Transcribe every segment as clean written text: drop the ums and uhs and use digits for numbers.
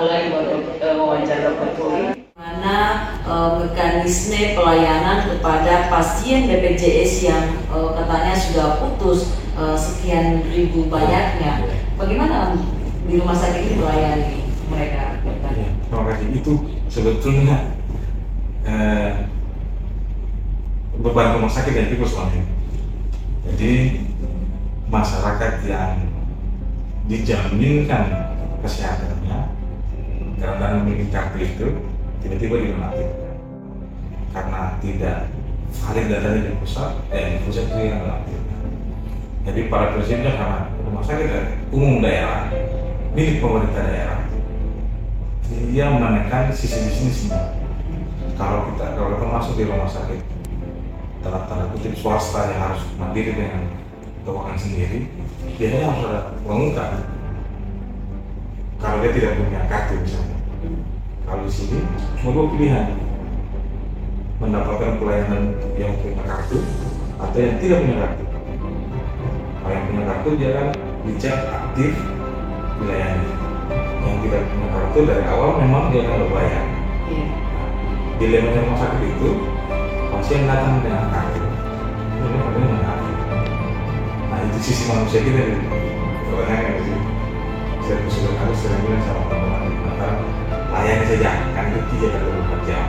mulai wawancara Dokter Puri. Mana mekanisme pelayanan kepada pasien BPJS yang katanya sudah putus sekian ribu banyaknya. Bagaimana di rumah sakit ini melayani mereka? Ya, terima kasih. Itu sebetulnya beban rumah sakit yang tikus ini. Jadi masyarakat yang dijaminkan kesehatannya karena memiliki kartu itu tiba-tiba dinonaktifkan karena tidak valid datanya di pusat itu yang menonaktifkan. Jadi para prinsipnya karena rumah sakit umum daerah milik pemerintah daerah, dia menekan sisi bisnisnya. Kalau kita masuk di rumah sakit dalam tanda kutip swasta yang harus mandiri dengan keuangan sendiri, biasanya harus ada pengungkap. Kalau dia tidak punya kartu misalnya, kalau di sini cuma dua pilihan: mendapatkan pelayanan yang punya kartu atau yang tidak punya kartu. Kalau yang punya kartu dia kan dicek aktif dilayani. Yang tidak punya kartu dari awal memang dia akan berbayar. Dilema rumah sakit itu pasien datang dengan kartu, ini katanya dengan kartu. Nah itu sisi manusia kita nih. Sebenarnya sih saya sudah harus sering bilang sama teman-teman antara layani saja, kan itu 3 kali 24 jam.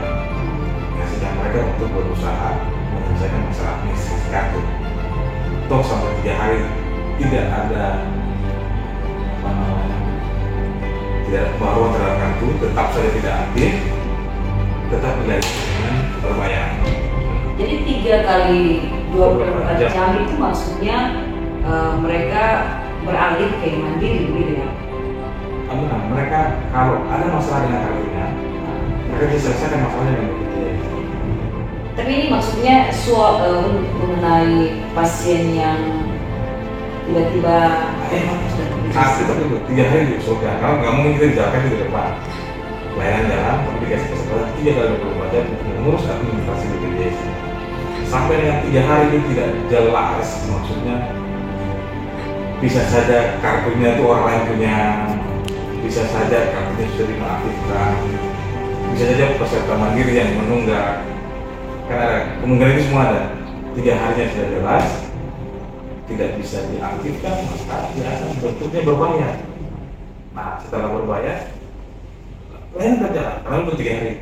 Kasihkan mereka untuk berusaha menyelesaikan masalah administrasi kartu. Toh sampai 3 hari tidak ada tidak baru terhadap kartu, tetap saja tidak aktif, tetap dilayani dengan berbayar. Jadi 3 kali 24 jam itu maksudnya mereka beralih ke mandiri begitu ya? Benar, mereka kalau ada masalah dengan kartunya, mereka bisa selesaikan masalahnya dengan BPJS. Tapi ini maksudnya mengenai pasien yang tiba-tiba Asli tapi itu 3 hari diusulkan, kalau nggak mungkin kita bicarkan di depan layanan jalan, tapi dikasih kesempatan 3 kali 24 jam untuk mengurus administrasi BPJS. Sampai dengan 3 hari itu tidak jelas, maksudnya bisa saja kartunya itu orang lain punya, bisa saja kartunya sudah dinonaktifkan, bisa saja peserta mandiri yang menunggak, karena kemungkinan itu semua ada. 3 harinya sudah jelas, tidak bisa diaktifkan, maka dia akan bentuknya berbayar. Nah setelah berbayar, pelayanan berjalan, karena untuk 3 hari.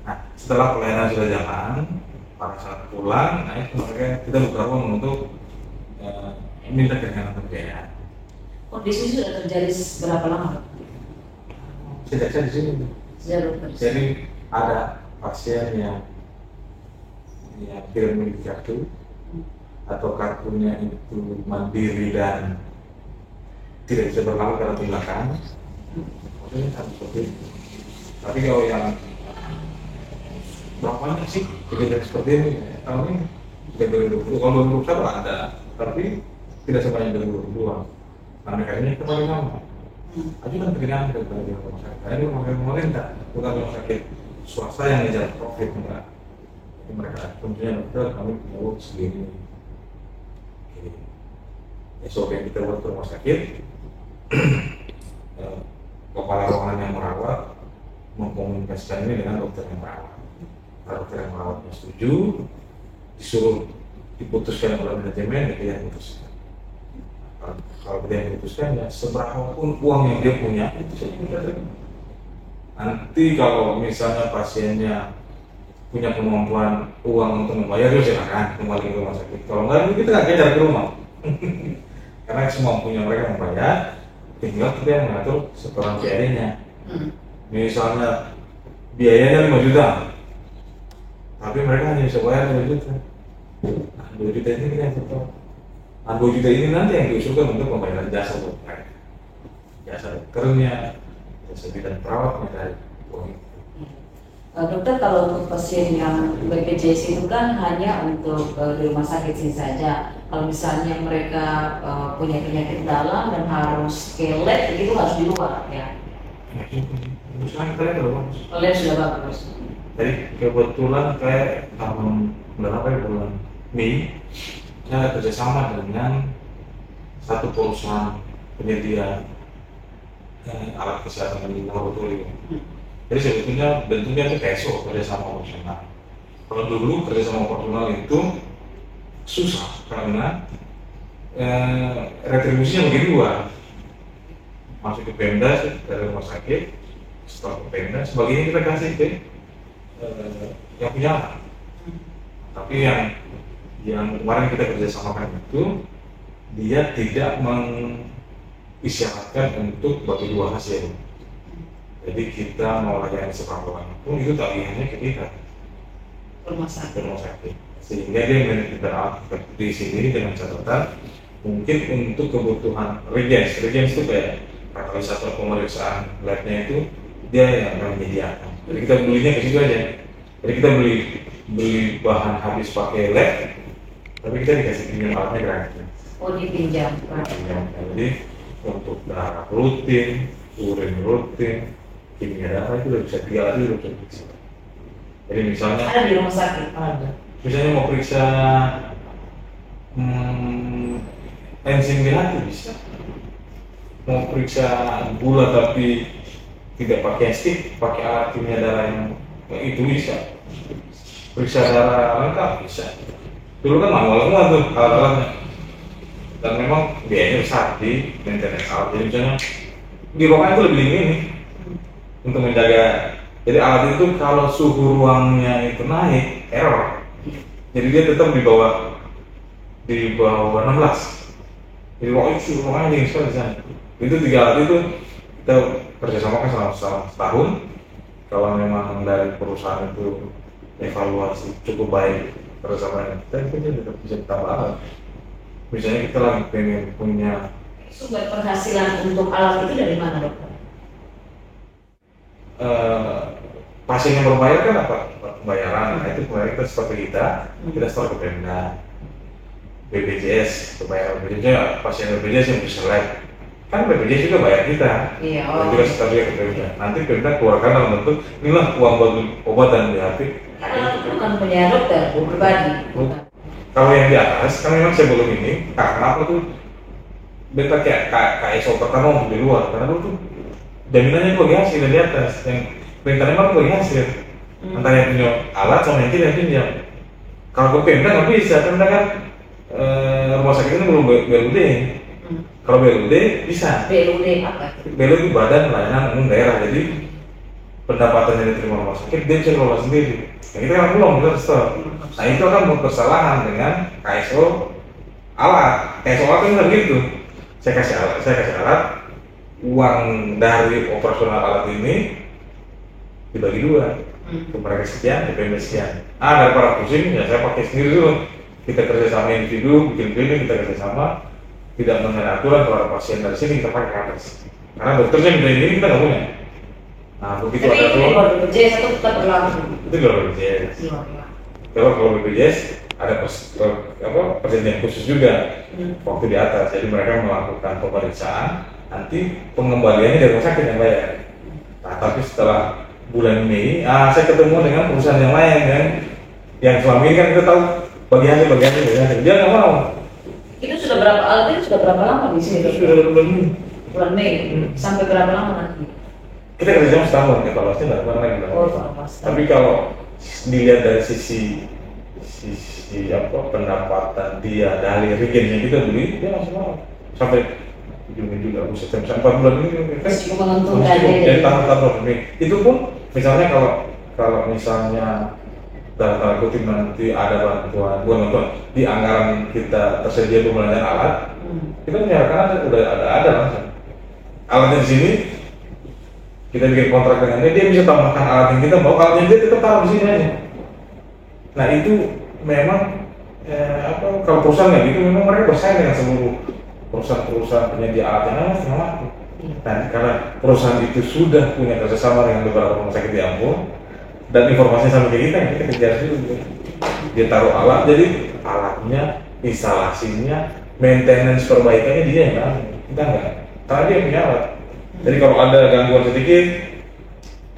Nah setelah pelayanan sudah jalan, pada saat pulang, nah itu makanya kita beberapa untuk minta keringanan pembiayaan. Kondisi sudah terjadi berapa lama? Sejak saya di sini. Jadi ada pasien yang tidak memiliki kartu atau kartunya itu mandiri dan tidak bisa berlalu karena tunggakan. Maksudnya seperti itu. Tapi kalau yang berapa banyak sih kejadian seperti ini? Tahun ini 2020, kalau 2021 ada, tapi tidak sebanyak 2022. Nah mereka ini kembali nama. Ajukan keringanan kepada rumah sakit. Ini rumah sakit pemerintah, bukan rumah sakit swasta yang ngejar profit enggak. Jadi mereka tentunya dokter kami punya work segini. SOP yang kita buat ke rumah sakit, kepala ruangan yang merawat mengkomunikasikan ini dengan dokter yang merawat. Kalau dokter yang merawatnya setuju, disuruh diputuskan oleh manajemen, ya kita putuskan. Kalau kita yang putuskan, ya seberapapun uang yang dia punya itu saja kita terima. Nanti kalau misalnya pasiennya punya kemampuan uang untuk membayar, ya silakan kembali ke rumah sakit. Kalau enggak, kita nggak kejar ke rumah. Karena semua punya mereka membayar, tinggal kita yang mengatur setoran biayanya. Misalnya biayanya 5 juta, tapi mereka hanya bisa bayar 2 juta. Nah, 2 juta ini kita yang setor. Nah, 2 juta ini nanti yang diusulkan untuk pembayaran jasa buat mereka. Jasa dokternya, jasa bidan perawatnya dari uang itu. Dokter, kalau untuk pasien yang BPJS itu kan hanya untuk di rumah sakit sini saja. Kalau misalnya mereka punya penyakit dalam dan harus ke lab, itu harus di luar ya. Misalnya kalian belum? Lab sudah bagus. Jadi kebetulan kayak tahun bulan Mei, saya ada kerjasama dengan satu perusahaan penyedia alat kesehatan di laboratorium. Jadi sebetulnya bentuknya itu KSO, kerjasama operasional. Kalau dulu kerjasama operasional itu susah karena retribusinya bagi dua, masuk ke Pemda dari rumah sakit, setelah ke Pemda, sebagainya kita kasih ke yang punya alat. Tapi yang kemarin kita kerjasamakan itu dia tidak mengisyaratkan untuk bagi dua hasil. Jadi kita mau layani separuhan pun itu tagihannya ke kita rumah sakit. Sehingga dia menitipkan alat di sini dengan catatan mungkin untuk kebutuhan regens itu kayak katalisator pemeriksaan labnya itu dia yang akan menyediakan. Jadi kita belinya ke situ aja. Jadi kita beli bahan habis pakai lab, tapi kita dikasih pinjam alatnya gratis. Oh, dipinjam. Jadi untuk darah rutin, urin rutin, kimia darah itu udah bisa 3 kali udah bisa periksa. Jadi misalnya ada di rumah sakit. Ada. Misalnya mau periksa enzim di hati bisa. Mau periksa gula tapi tidak pakai stick, pakai alat kimia darah yang itu bisa. Periksa darah lengkap bisa. Dulu kan manual semua tuh alat-alatnya. Dan memang biayanya besar di maintenance alat. Jadi misalnya di ruangan itu lebih dingin nih untuk menjaga. Jadi alat itu kalau suhu ruangnya itu naik, error. Jadi dia tetap di bawah 16. Jadi suhu ruangnya dingin sekali di sana. Itu 3 alat itu kita kerjasamakan selama setahun. Kalau memang dari perusahaan itu evaluasi cukup baik kerjasama kita tetap bisa ditambah alat. Misalnya kita lagi pengen punya sumber penghasilan untuk alat itu dari mana, dokter? Pasien yang berbayar kan apa? Pembayaran. Nah, itu pembayaran kita seperti kita store ke Pemda, BPJS, pembayaran BPJS, pasien BPJS yang bisa lab. Kan BPJS juga bayar kita. Iya. Dan juga setor juga ke Pemda. Nanti Pemda keluarkan dalam bentuk inilah uang buat obat dan BHP. Alat itu bukan punya dokter, pribadi. Kalau yang di atas, kan memang sebelum ini, karena apa tuh beta kayak KSO pertama untuk di luar, karena itu jaminannya itu bagi hasil di atas, yang perintahnya memang bagi hasil, antara yang punya alat sama yang tidak pinjam. Kalau ke Pemda nggak bisa, Pemda kan rumah sakit ini belum BLUD. Kalau BLUD bisa. BLUD apa? BLUD itu Badan Pelayanan Umum Daerah, jadi pendapatan yang diterima rumah sakit dia bisa kelola sendiri. Nah, kita kan belum, kita store. Nah itu akan berkesalahan dengan KSO alat. KSO alat kan begitu. Saya kasih alat, uang dari operasional alat ini dibagi 2. Ke mereka sekian, ke Pemda sekian. Dari para pusing, ya saya pakai sendiri dulu. Kita kerjasama individu, bikin klinik, kita kerjasama. Tidak mengenai aturan kalau pasien dari sini kita pakai ke atas. Karena dokternya minta ini kita nggak punya. Nah begitu ada tuh. Kalau BPJS itu tetap berlaku. Itu kalau BPJS. Kalau BPJS ada perjanjian khusus juga waktu di atas. Jadi mereka melakukan pemeriksaan, nanti pengembaliannya dari rumah sakit yang bayar. Nah tapi setelah bulan Mei, saya ketemu dengan perusahaan yang lain kan, yang selama ini kan kita tahu bagiannya, dia nggak mau. Itu sudah berapa alat itu sudah berapa lama di sini? Sudah bulan Mei. Sampai berapa lama nanti? Kita kerjasama setahun, evaluasinya nggak pernah lagi. Tapi kalau dilihat dari sisi pendapatan dia dari regen yang kita beli, dia masih mau sampai ujungnya juga bisa 4 bulan ini kan cukup menguntungkan dari tahun ini. Itu pun misalnya kalau misalnya dalam tanda kutip nanti ada bantuan di anggaran kita tersedia pembelian alat, kita menyerahkan udah ada langsung alatnya di sini. Kita bikin kontrak dengan dia bisa tambahkan alat yang kita mau, alatnya dia tetap taruh di sini aja. Nah itu memang kalau perusahaan kayak gitu memang mereka bersaing dengan seluruh perusahaan penyedia alat yang lain setengah mati. Dan karena perusahaan itu sudah punya kerjasama dengan beberapa rumah sakit di Ambon dan informasinya sama kayak kita kejar dulu. Dia taruh alat, jadi alatnya, instalasinya, maintenance perbaikannya dia yang tahu, kita enggak. Karena dia punya alat. Jadi kalau ada gangguan sedikit,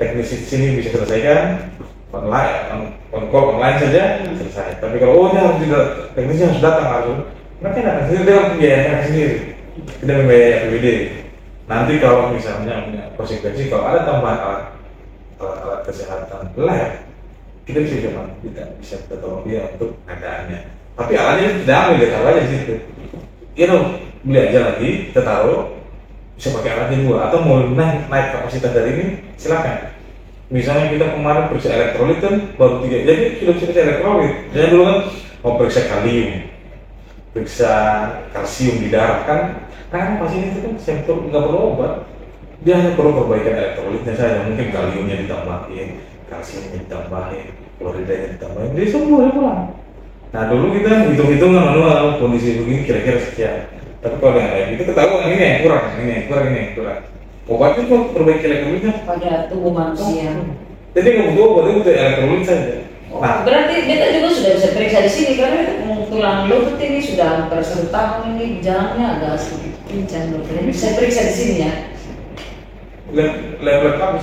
teknisi di sini bisa selesaikan online saja selesai. Tapi kalau dia harus juga teknisi harus datang langsung, mereka datang sendiri dengan pembiayaan sendiri, tidak membiayai APBD. Nanti kalau misalnya punya konsekuensi, kalau ada tambahan alat kesehatan lab, kita bisa kita tolong dia untuk pengadaannya. Tapi alatnya tidak ambil, dia taruh aja di situ. Beli aja lagi, kita taruh, bisa pakai alatnya dua. Atau mau naik kapasitas dari ini, silakan. Misalnya kita kemarin periksa elektrolit kan baru 3, jadi sudah periksa elektrolit. Jadi dulu kan mau periksa kalium, periksa kalsium di darah kan pasien itu kan sampel nggak perlu obat, dia hanya perlu perbaikan elektrolitnya saja, mungkin kaliumnya ditambahin, kalsiumnya ditambahin, kloridanya ditambahin, jadi sembuh ya pulang. Nah dulu kita hitung-hitungan manual kondisi begini kira-kira sekian. Tapi kalau yang kayak gitu ketahuan ini yang kurang, ini yang kurang. Obatnya cuma perbaiki elektrolitnya pada tubuh manusia. Jadi nggak butuh obat, butuh elektrolit saja. Nah, berarti beta juga sudah bisa periksa di sini karena tulang lutut ini sudah hampir 1 tahun ini jalannya agak sedikit pincang dokter. Bisa periksa di sini ya. Lab kami.